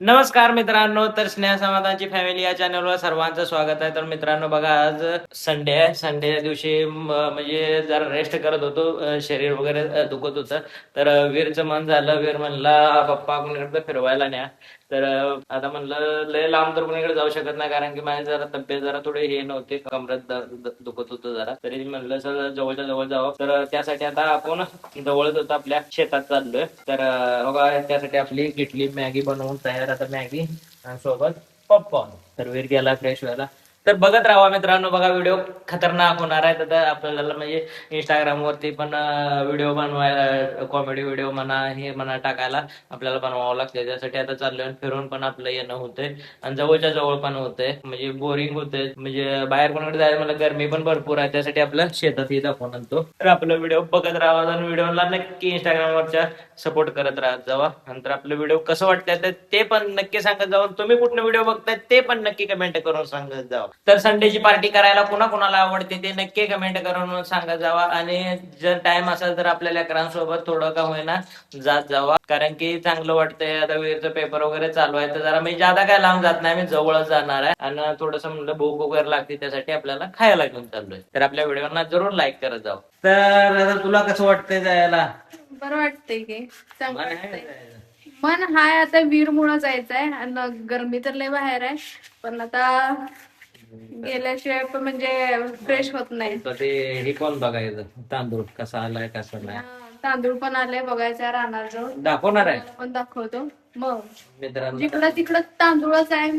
नमस्कार मित्रांनो, तर स्नेह समाधानची फॅमिली या चॅनलवर सर्वांचं स्वागत आहे. तर मित्रांनो बघा, आज संडे आहे. संडेच्या दिवशी म्हणजे जरा रेस्ट करत होतो. शरीर वगैरे दुखत होतं. तर वीरचं मन झालं. वीर म्हणला, पप्पा कुणीकडे फिरवायला न्या. तर आता म्हणलं लय लांब तर कुणीकडे जाऊ शकत नाही, कारण की माझी जरा तब्येत जरा थोडी हे नव्हती, कमरत दुखत होतं जरा. तरी म्हणलं सर जवळच्या जवळ जावं. तर त्यासाठी आता आपण जवळच होतं आपल्या शेतात चाललोय. तर बघा, त्यासाठी आपली इडली मॅगी बनवून तयार. आता मॅगी आणि सोबत पॉपकॉर्न. तर वीर गेला फ्रेश व्हायला. तर बघत राहा मित्रांनो, बघा व्हिडिओ खतरनाक होणार आहे. तर आपल्याला म्हणजे इंस्टाग्राम वरती पण व्हिडिओ बनवायला, कॉमेडी व्हिडिओ म्हणा हे म्हणा टाकायला आपल्याला बनवावं लागतं. त्यासाठी आता चाललोय. फिरून पण आपलं येणं होतंय आणि जवळच्या जवळ पण होतंय. म्हणजे बोरिंग होतंय, म्हणजे बाहेर कोणाकडे जायला मला गरमी पण भरपूर आहे. त्यासाठी आपलं शेतातही दाखवून आणतो. तर आपलं व्हिडिओ बघत राहा आणि व्हिडिओला नक्की इंस्टाग्रामवरच्या सपोर्ट करत राहत जावा. नंतर आपलं व्हिडिओ कसं वाटतंय ते पण नक्की सांगत जावा. तुम्ही कुठलं व्हिडिओ बघताय ते पण नक्की कमेंट करून सांगत जावा. तर संडेची पार्टी करायला कुणाला आवडते ते नक्की कमेंट करून सांगत जावा. आणि जर टाइम असेल तर आपल्या लेकरांसोबत थोडं का होईना जात जावा, कारण की चांगलं वाटतंय. आता वेळचं पेपर वगैरे चालू आहे, तर जरा मी ज्यादा काय लांब जात नाही, मी जवळच जाणार आहे. आणि थोडस म्हणलं भूक वगैरे लागते, त्यासाठी आपल्याला खायला घेऊन चाललोय. तर आपल्या व्हिडिओना जरूर लाईक करत जाऊ. तर आता तुला कसं वाटतंय जायला? बरं वाटतंय की चांगलं मन आहे वाटतंय. जायला? मन हाय, आता वीर मुळे जायचंय आणि गरमी तर लय बाहेर आहे, पण आता गेल्याशिवाय पण म्हणजे फ्रेश होत नाही. तर ते हे कोण बघायचं, तांदूळ कसा आलाय कसा नाही तांदूळ पण आले बघायचं, राहणार जाऊन दाखवणार आहे पण दाखवतो. मग मित्रांनो. जिकडं तिकडं तांदूळच आहे,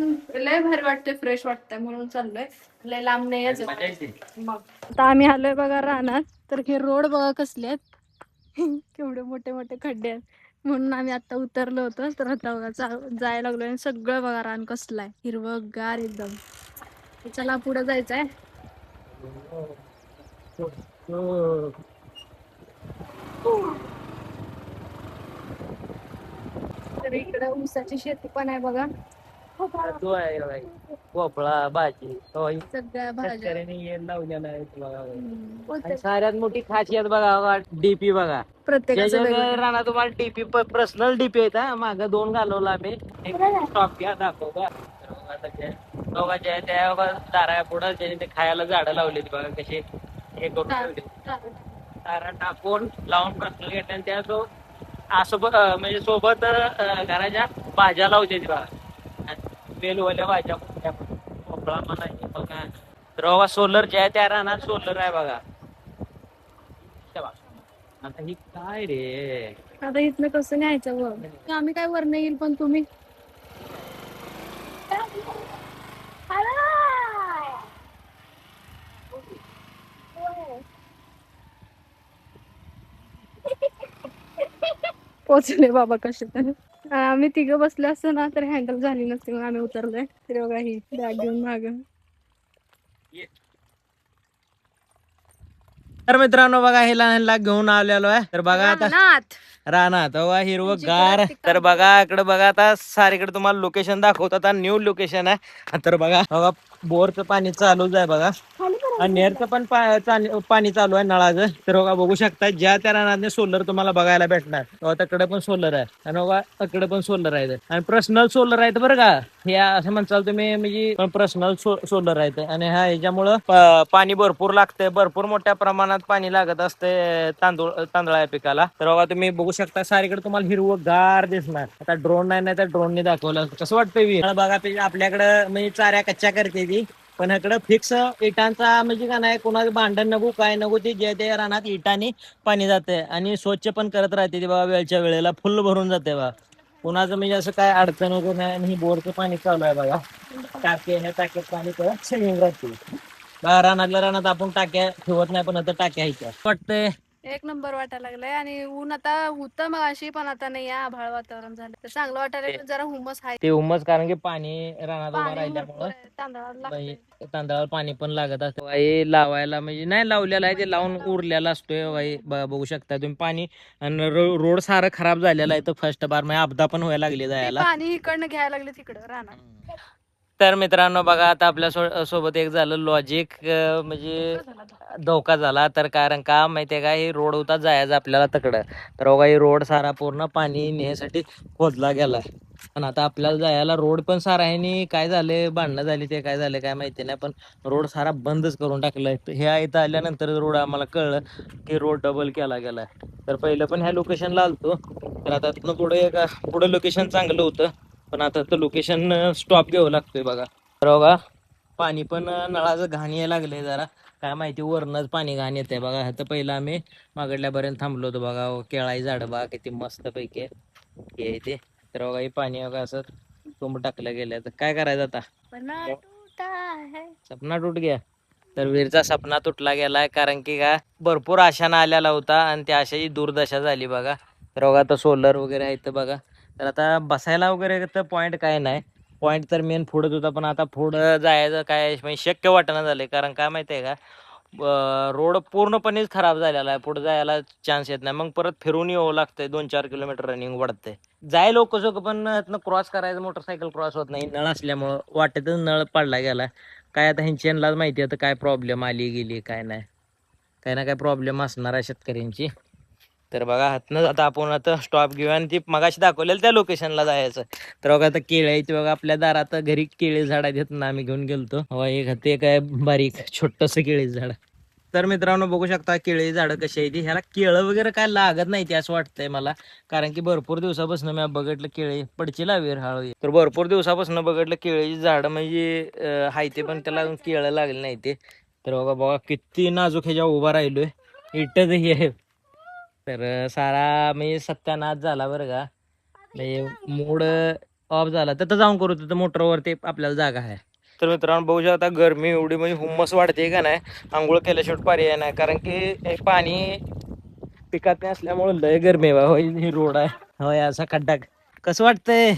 लय भारी वाटतंय, फ्रेश वाटतंय, म्हणून चाललोय. लय लांब नाही यायचं. मजा येते. मग आता आम्ही आलोय बघा राहणार. तर हे रोड बघा कसले आहेत. केवढे मोठे मोठे खड्डे आहेत, म्हणून आम्ही आता उतरलो होतो. तर आता बघा जायला लागलो आणि सगळं बघा रान कसलं आहे, हिरवंगार एकदम. चला पुढे जायचंय. तर इकडे ऊसाची शेती पण आहे बघा. तो आहे बाई. भोपळा भाजी सगळ्या भाज्या. शेतकऱ्यांनी लावलेला आहे बघा. बोलते. आणि सगळ्यात मोठी खासियत बघा, डीपी बघा. प्रत्येकाचं वेगळं. राणा तुम्हाला डीपी पर्सनल डीपी येत माग 2 घालवला आम्ही. स्टॉप घ्या दाखव का. दोघांच्या त्या दारा पुढं ज्याने ते खायला झाडं लावली बघा, कशी हे करून ठेवली. तारा टाकून लावून पर्सनल घेतल्या आणि त्या तो असं म्हणजे सोबत घराच्या भाज्या लावते बघा. वेलवल्या भाज्या भोपळा म्हणा हे बघा. तर बाबा सोलर जे आहे त्या रानात सोलर आहे बघा. आता ही काय रे. आता इथनं कसं न्यायचं वर? आम्ही काय वर नाही येईल, पण तुम्ही पोचले बाबा कसे तर. आम्ही तिघं बसले असतो ना तर हँडल झाली नसती, मग आम्ही उतरलोय. तर बघा ही बॅग घेऊन माग. तर मित्रांनो बघा, हिला घेऊन आलेलो आहे. तर बघा आता रानात बघा हिरवगार. तर बघा इकडे बघा, आता सारीकडे तुम्हाला लोकेशन दाखवतात. न्यू लोकेशन आहे. तर बघा बघा, बोरचं पाणी चालूच आहे बघा, आणि नेरचं पण पाणी चालू आहे नळाचं. तर बघा बघू शकता, ज्या त्या रानात सोलर तुम्हाला बघायला भेटणार. तिकडे पण सोलर आहे आणि बघा इकडे पण सोलर आहे, आणि पर्सनल सोलर आहेत बरं का. हे असं म्हणताल तुम्ही, म्हणजे पर्सनल सोलर आहेत. आणि ह्याच्यामुळं पाणी भरपूर लागतंय, भरपूर मोठ्या प्रमाणात पाणी लागत असते तांदळा पिकाला. तर बघा तुम्ही बघू शकता, सारीकडे तुम्हाला हिरवगार दिसणार. आता ड्रोन नाही तर ड्रोनने दाखवलं. कसं वाटतंय बघा. आपल्याकडे म्हणजे चाऱ्या कच्च्या करते ती, पण इकडं फिक्स इटांचा म्हणजे का नाही, कोणाचं भांडण नको काय नको, ती जे ते रानात इटाने पाणी जाते आणि स्वच्छ पण करत राहते ती बघा. वेळच्या वेळेला फुल भरून जाते बघा. कोणाचं म्हणजे असं काय अडचण वगैरे नाही. आणि बोरचं पाणी चालू आहे बघा. टाके ह्या टाक्यात पाणी करत सेविंग राहते. रानात आपण टाक्या ठेवत नाही, पण आता टाक्या ह्याच्या वाटतंय. एक नंबर वाटायला लागलाय. आणि ऊन आता होतं मग अशी, पण आता नाही, आभाळ वातावरण झालं तर चांगलं वाटायला. पण जरा हुमस आहे. ते उमस, कारण की पाणी रानात उभं पाणी भरपूर राहिल्यामुळं आहे, तांदळाला लागतंय. तांदळाला पाणी पण लागत असतं. हे लावायला म्हणजे नाही लावलेलं आहे, ते लावून उरलेला असतोय बघू शकता तुम्ही पाणी. आणि रोड सारं खराब झालेला आहे. तर फर्स्ट बार म्हणजे अपघात पण व्हायला लागले ते जायला. पाणी इकडनं घ्यायला लागले तिकडं राहणार. तर मित्रांनो बघा, आता आपल्या सोबत एक झालं लॉजिक, म्हणजे धोका झाला. तर कारण का माहितीये का, हे रोड होता जायचं आपल्याला तिकडं. तर बघा हे रोड सारा पूर्ण पाणी नेण्यासाठी खोदला गेला. पण आता आपल्याला जायला रोड पण सारा आहे आणि काय झाले भांडणं झाली ते काय झाले काय माहिती नाही, पण रोड सारा बंदच करून टाकलाय. हे इथं आल्यानंतर रोड आम्हाला कळलं की रोड डबल केला गेलाय. तर पहिलं पण ह्या लोकेशनला आलतो, तर आता तिथनं पुढे लोकेशन चांगलं होतं, पण आता तर लोकेशन स्टॉप घ्यावं लागतोय बघा. तर बघा पाणी पण नळाचं घाण यायला लागलंय जरा, काय माहिती वरनच पाणी घाण येते बघा. आता पहिलं आम्ही मागडल्यापर्यंत थांबलो होतो बघा, केळाची झाडं बघा किती मस्त पैकी हे ते. तर बघा हे पाणी बघा असं तुंब टाकलं गेलं, तर काय करायचं आता. सपना तुट गया. तर वीरचा सपना तुटला गेलाय, कारण की का भरपूर आशानं आलेला होता आणि त्या आशाची दुर्दशा झाली बघा. तर बघा आता सोलर वगैरे आहे तर बघा, तर आता बसायला वगैरे तर पॉईंट काय नाही, पॉईंट तर मेन पुढंच होता, पण आता पुढं जायचं काय म्हणजे शक्य वाटणं झालंय. कारण काय माहिती आहे का, रोड पूर्णपणेच खराब झालेला आहे, पुढे जायला चान्स येत नाही, मग परत फिरून यावं लागतंय, 2-4 किलोमीटर रनिंग वाढतंय. जाय लोक पण क्रॉस करायचं, मोटरसायकल क्रॉस होत नाही नळ असल्यामुळं, वाटेतच नळ पडला गेला. काय आता ह्यांच्यालाच माहिती आता काय प्रॉब्लेम आली गेली काय नाही, काही ना काय प्रॉब्लेम असणार आहे शेतकऱ्यांची. तर बघा हातनं आता आपण आता स्टॉप घेऊया आणि ती मगाशी दाखवलेलं त्या लोकेशनला जायचं. तर बघा आता केळी आहे बघा आपल्या दारात, घरी केळी झाड आहेत ना, आम्ही घेऊन गेलतो. हवा एक ते काय बारीक छोटस केळी झाड. तर मित्रांनो बघू शकता केळी झाडं कशी आहे ती, ह्याला केळं वगैरे काय लागत नाही ते असं वाटतंय मला, कारण की भरपूर दिवसापासून मी बघितलं केळी पडची लावी हळू. तर भरपूर दिवसापासून बघितलं केळीची झाडं म्हणजे हाय ते, पण त्याला केळं लागले नाही ते. तर बघा बघा किती नाजूक ह्याच्या उभा राहिलोय, इटच हे आहे. तर सारा म्हणजे सत्यानाश झाला बरं का, म्हणजे मूड ऑफ झाला. तर जाऊन करू तिथं मोटरवरती आपल्याला जागा आहे. तर मित्रांनो बघू शकता गरमी एवढी म्हणजे हुम्मस वाढते का नाही, आंघोळ केल्याशिवाय पर्याय नाही, कारण की हे पाणी पिकात नाही असल्यामुळे लय गरमी ही रोड आहे होय असा खड्डा. कसं वाटतंय?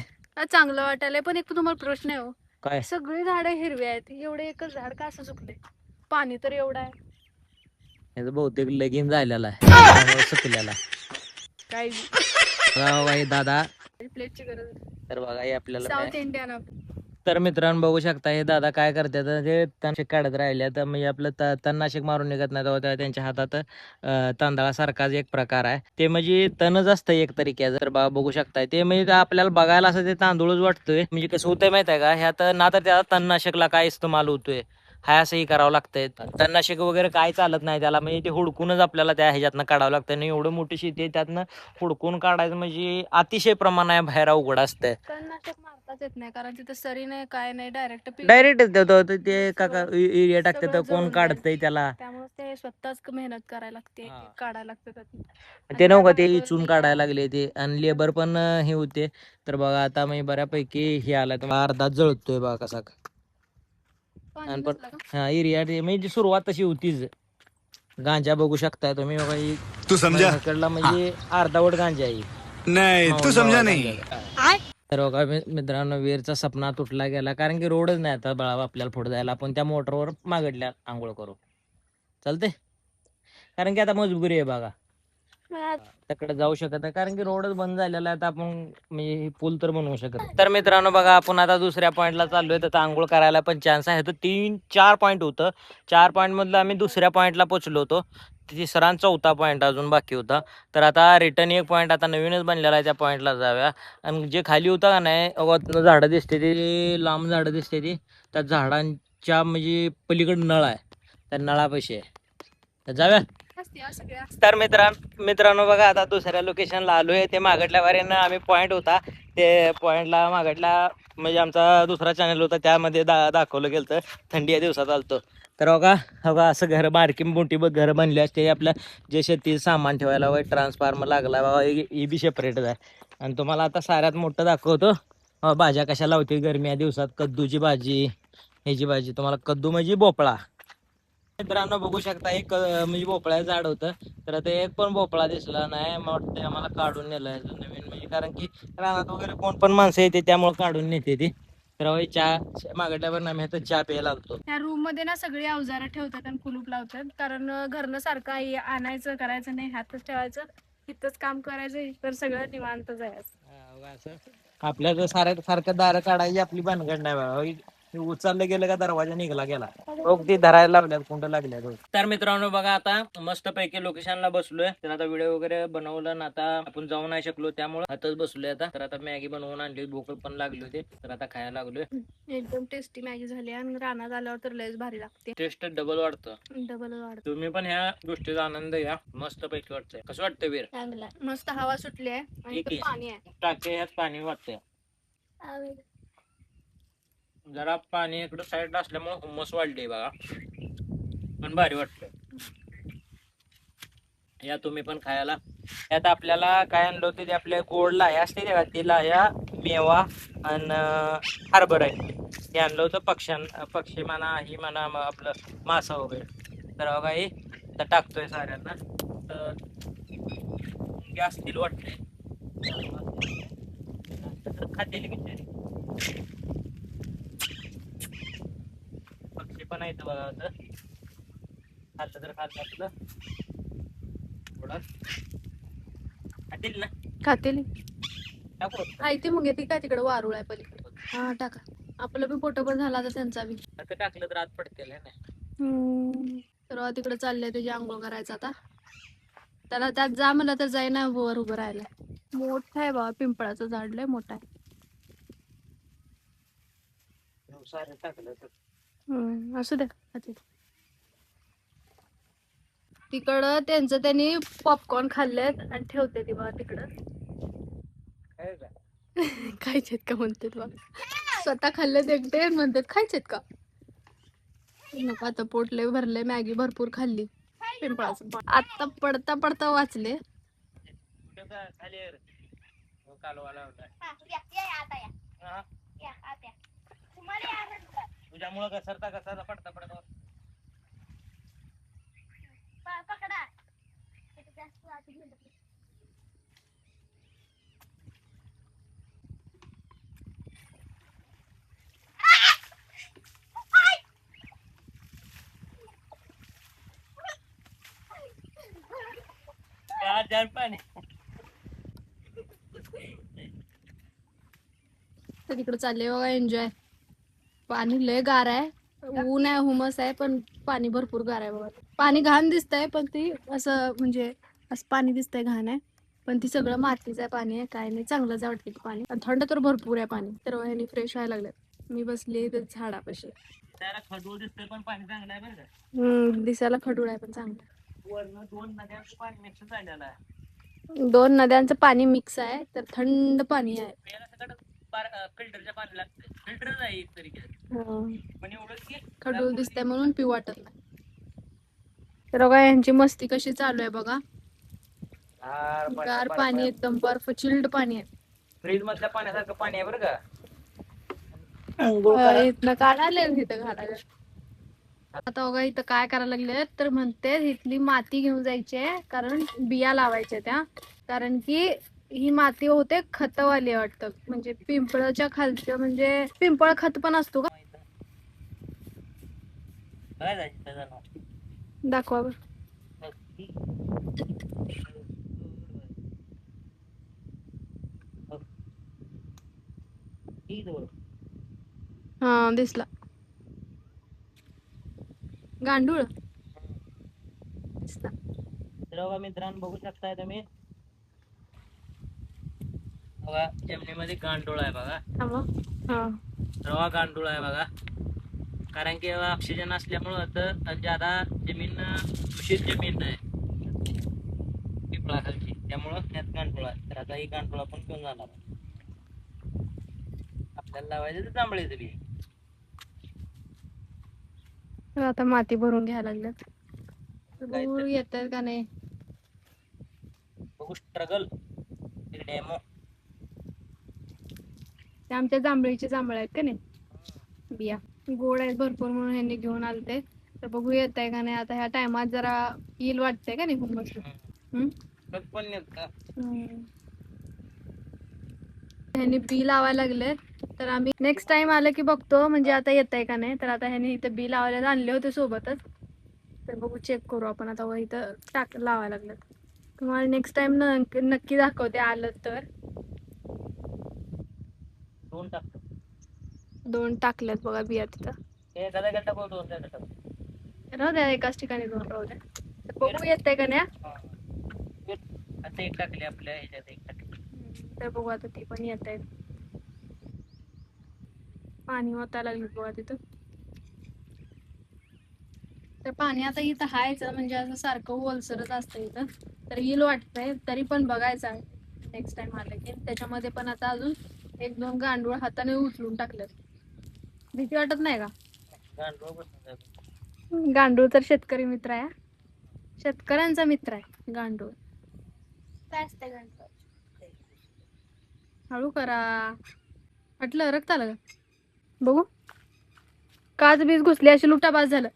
चांगलं वाटायलंय, पण एक तुम्हाला प्रश्न आहे हो, काय सगळी झाडं हिरवी आहेत, एवढे एकच झाड का असं सुकले? पाणी तर एवढं आहे. याचं बहुतेक लगीन झालेला आहे त्यामुळे सुकलेला काय दादा. प्लेटची गरज. तर बघा हे आपल्याला साऊथ इंडियन. तर मित्रांनो बघू शकता हे दादा काय करतात, ते तणनाशक काढत राहिले तर म्हणजे आपलं तणनाशक मारून निघत नाही तेव्हा त्यांच्या हातात तांदळासारखाच एक प्रकार आहे, ते म्हणजे तणच असतं एक तरीक्याचं. तर बघू शकताय ते म्हणजे आपल्याला बघायला असं ते तांदूळच वाटतोय. म्हणजे कसं होतंय माहित आहे का, ह्यात ना तर त्या तणनाशकला काय इस्तेमाल होतोय, हाय असंही करावं लागतंय. तणनाशक वगैरे काय चालत नाही त्याला, म्हणजे ते हुडकूनच आपल्याला त्या ह्याच्यातनं काढावं लागतं. आणि एवढं मोठी शेती आहे त्यातनं हुडकून काढायचं म्हणजे अतिशय प्रमाण आहे, बाहेर अवघड असतंय. तणनाशक मारताच येत नाही, कारण तिथं सरी नाही काय नाही, डायरेक्ट ते काका एरिया टाकतात, कोण काढतंय त्याला, त्यामुळे ते स्वतःच मेहनत करायला लागते, काढायला लागतं. ते नव्हतं ते इचून काढायला लागले ते, आणि लेबर पण हे होते. तर बघा आता मी बऱ्यापैकी हे आला तर अर्धा जळतोय बघा कसा. आणि पण हा एरिया म्हणजे सुरुवात तशी होतीच. गांजा बघू शकताय तुम्ही बघा, तू समजा कडला म्हणजे अर्धावट गांजा आहे. नाही तू समजा नाही. तर बघा मित्रांनो वीरचा सपना तुटला गेला, कारण की रोडच नाही आता बळावा आपल्याला पुढे जायला. आपण त्या मोटरवर मागडल्या आंघोळ करू चालते, कारण की आता मजबुरी आहे बघा, त्याकडे जाऊ शकत नाही, कारण की रोडच बंद झालेला आहे. आता आपण म्हणजे पूल तर बनवू शकत. तर मित्रांनो बघा आपण आता दुसऱ्या पॉईंटला चाललोय, तर आंघोळ करायला पण चान्स आहे. तर 3-4 पॉईंट होतं, 4 पॉईंट मधलं आम्ही दुसऱ्या पॉईंटला पोहोचलो होतो, तिसरा आणि चौथा पॉईंट अजून बाकी होता. तर आता रिटर्न एक पॉईंट आता नवीनच बनलेला आहे, त्या पॉईंटला जाऊया. आणि जे खाली होता का नाही झाडं दिसते ती, लांब झाडं दिसते ती, त्या झाडांच्या म्हणजे पलीकडे नळ आहे, त्या नळापाशी आहे, तर जाऊया. तर मित्रांनो बघा आता दुसऱ्या लोकेशनला आलोय, ते मागडल्या वारीनं आम्ही पॉईंट होता ते पॉईंटला मागडला, म्हणजे आमचा दुसरा चॅनल होता त्यामध्ये दाखवलं गेलं थंडी या दिवसात आलतो. तर बघा असं घर बारकी मोठी बघ घर बनली असते, आपल्या जे शेती सामान ठेवायला वगैरे ट्रान्सफॉर्मर लागला बाबा, हे बी सेपरेटच आहे. आणि तुम्हाला आता साऱ्यात मोठं दाखवतो भाज्या कशा लावते गरमी या दिवसात. कद्दूची भाजी, ह्याची भाजी, तुम्हाला कद्दू म्हणजे भोपळा. मित्रांनो बघू शकता एक म्हणजे भोपळ्याचं झाड होतं, तर ते एक पण भोपळा दिसला नाही. मग वाटतं आम्हाला काढून नेलं नवीन, म्हणजे कारण की रानात वगैरे कोण पण माणसं येते त्यामुळे काढून नेते ती. तर चहा मागडल्यावर आम्ही आता चहा प्यायला आलतो. त्या रूम मध्ये ना सगळी अवजारं ठेवतात आणि कुलूप लावतात, कारण घरनं सारखं आणायचं करायचं नाही, हातच ठेवायचं, इथंच काम करायचं, तर सगळं निवांत जायचं. असं आपल्याला सारखं दारं काढायची आपली भानगड नाही बाबा. मी उचललं गेलं का दरवाजा निघाला गेला. ती धरायला लागल्यात कुंड लागल्यात. तर मित्रांनो बघा आता मस्त पैकी लोकेशनला बसलोय. तर आता व्हिडिओ वगैरे बनवलं ना, आता आपण जाऊ नाही शकलो त्यामुळे आताच बसलोय. आता तर आता मॅगी बनवून आणली, भूक पण लागली होती, तर आता खायला लागलोय. एकदम टेस्टी मॅगी झाली आणि रानात आल्यावर तर लयच भारी लागते. टेस्ट डबल वाटतं. डबल वाढत. तुम्ही पण ह्या गोष्टीचा आनंद घ्या. मस्त पैकी वाटतंय. कसं वाटतंय वीर? चांगला आहे. मस्त हवा सुटली आहे आणि ठीक इथं आहे. पाणी आहे. टाके ह्यात पाणी वाटतंय. जरा पाणी इकडं साईडला असल्यामुळे हुम्मस वाढली बघा, पण भारी वाटतंय. या तुम्ही पण खायला. यात आपल्याला काय आणलं होतं ते आपल्या गोड लाह्या असते तेव्हा, ते लाह्या, मेवा आणि हरभरा आहे ते आणलं होतं. पक्षी म्हणा, ही म्हणा, आपलं मासा वगैरे. तर बघा हे तर टाकतोय साऱ्यांना. तर असतील वाटते खातेली बिचारी. पक्षी पण आहेत बघा. आता खाल्लं तर खाल्लं आपलं थोडं खातील ना. खातेली टाकू आहे ते मग येते काय तिकडे वारुळ आहे पलीकडे. हा टाका. आपलं बी पोट पण झाला तर त्यांचा बी. आता टाकलं तर आत पडतेल ना. तर तिकडे चाललंय त्याची आंघोळ करायचं आता. त्याला त्यात जा म्हणलं तर जाईना, वर उभं राहिलं. मोठं आहे बाबा, पिंपळाचं झाड लय मोठं आहे. सारं टाकलं तर असू द्या. तिकडं त्यांचं त्यांनी पॉपकॉर्न खाल्लेत आणि ठेवते ती बघा तिकडं. काय का खायचेत का म्हणतात बघ. स्वतः खाल्लेत एकटे म्हणतात खायचेत का. नको आता, पोट लय भरले, मॅगी भरपूर खाल्ली. पिंपळाचं आता पडता पडता वाचले. खाली कालवाला तुझ्यामुळं घसरता घसरता पडता पडता पाणी. तर तिकडे चालले बघा एन्जॉय. पाणी लय गार आहे, ऊन आहे, हुमस आहे, पण पाणी भरपूर गार आहे बघा. पाणी घाण दिसतंय पण ती असं म्हणजे असं पाणी दिसतंय घाण आहे, पण ती सगळं मातीचं आहे पाणी आहे. काय नाही, चांगलंच वाटते पाणी. आणि थंड तर भरपूर आहे पाणी. तर ह्यानी फ्रेश व्हायला लागले. मी बसले तर झाडापाशी. त्याला खडूळ दिसतंय पण पाणी चांगलं आहे बरं का. दिसायला खडूळ आहे पण चांगलं. वरनं 2 नद्यांचं पाणी मिक्स झालेलं आहे. 2 नद्यांचं पाणी मिक्स आहे, तर थंड पाणी आहे. प्यायला सगळं फिल्टरच्या पाणी लागतं. फिल्टरच आहे एक तरीके, पण एवढं की खडूळ दिसतंय म्हणून पिऊ वाटत नाही. तर बघा यांची मस्ती कशी चालू आहे बघा. गार पाणी, एकदम बर्फ चिल्ड पाणी आहे. फ्रीज मधल्या पाण्यासारखं पाणी आहे बरं का. इथनं काढायला इथं घालायला. आता बघा इथं काय करायला लागले, तर म्हणते इथली माती घेऊन जायची आहे, कारण बिया लावायच्या त्या. कारण की ही माती होते खतवाली वाटतं, म्हणजे पिंपळाच्या खालचं, म्हणजे पिंपळ खत पण असतो का. काय जायचं त्याला दाखवा बरं. हा दिसला गांडूळ दिसला. तर मित्रांनो बघू शकताय तुम्ही बघा, जमिनीमध्ये गांडूळ आहे बघा. रवा गांडूळ आहे बघा. कारण की ऑक्सिजन असल्यामुळं तर ज्यादा जमीन दूषित जमीन आहे पिंपळाखालची, त्यामुळं त्यात गांडूळ आहे. तर आता ही गांडूळ आपण घेऊन जाणार आपल्याला लावायचं तर जांभळीचं बी. आता माती भरून घ्यायला लागल्यात. येत का नाही बघू. Struggle demo. ते आमच्या जांभळीचे जांभळ आहेत का नाही, बिया गोड आहेत भरपूर म्हणून ह्यांनी घेऊन आलते. तर बघू येत आहे का नाही. आता ह्या टायमात जरा येईल वाटतंय का नाही खूप मस्त. ह्यांनी बी लावायला लागले. तर आम्ही नेक्स्ट टाइम आलं की बघतो म्हणजे आता येत आहे का नाही. तर आता ह्यांनी इथं बी लावायला आणले होते सोबतच, तर बघू चेक करू आपण. आता व इथं लावायला लागलं. तुम्हाला नेक्स्ट टाइम नक्की दाखवते आलं तर. 2 टाकल्यात बघा बिया तिथं. हे एखादा गट्टा बघ, दोन गट्टा बघ. राहू द्या, एकाच ठिकाणी 2 राहू द्या. तर बघू येतंय का नाही. हा. आता एक टाकली आपल्या ह्याच्यात, एक टाकली. तर बघू आता ती पण येत आहेत. पाणी ओतायला लागली बघा तिथं. तर पाणी आता इथं हायच, म्हणजे असं सारखं ओलसरच असतं इथं. तर येईल वाटतंय, तरी पण बघायचं नेक्स्ट टाइम आलं की. त्याच्यामध्ये पण आता अजून 1-2 गांडूळ हाताने उचलून टाकलेत. भीती वाटत नाही का? गांडूळ बसून जातो. गांडूळ तर शेतकरी मित्र आहे. शेतकऱ्यांचा मित्र आहे गांडूळ. काय असतं गांडूळ? हळू करा. हटलं, रक्त आलं का बघू. काच बीज घुसली, अशी लुटाबाज झालं.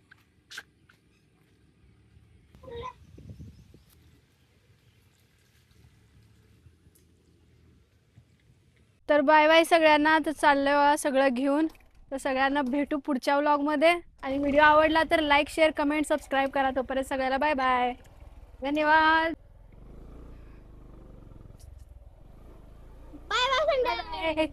तर बाय बाय सगळ्यांना. तर चाललंय बघा सगळं घेऊन. तर सगळ्यांना भेटू पुढच्या व्लॉग मध्ये. आणि व्हिडिओ आवडला तर लाईक, शेअर, कमेंट, सबस्क्राईब करा. तोपर्यंत सगळ्याला बाय बाय. धन्यवाद. Bye bye. बाय.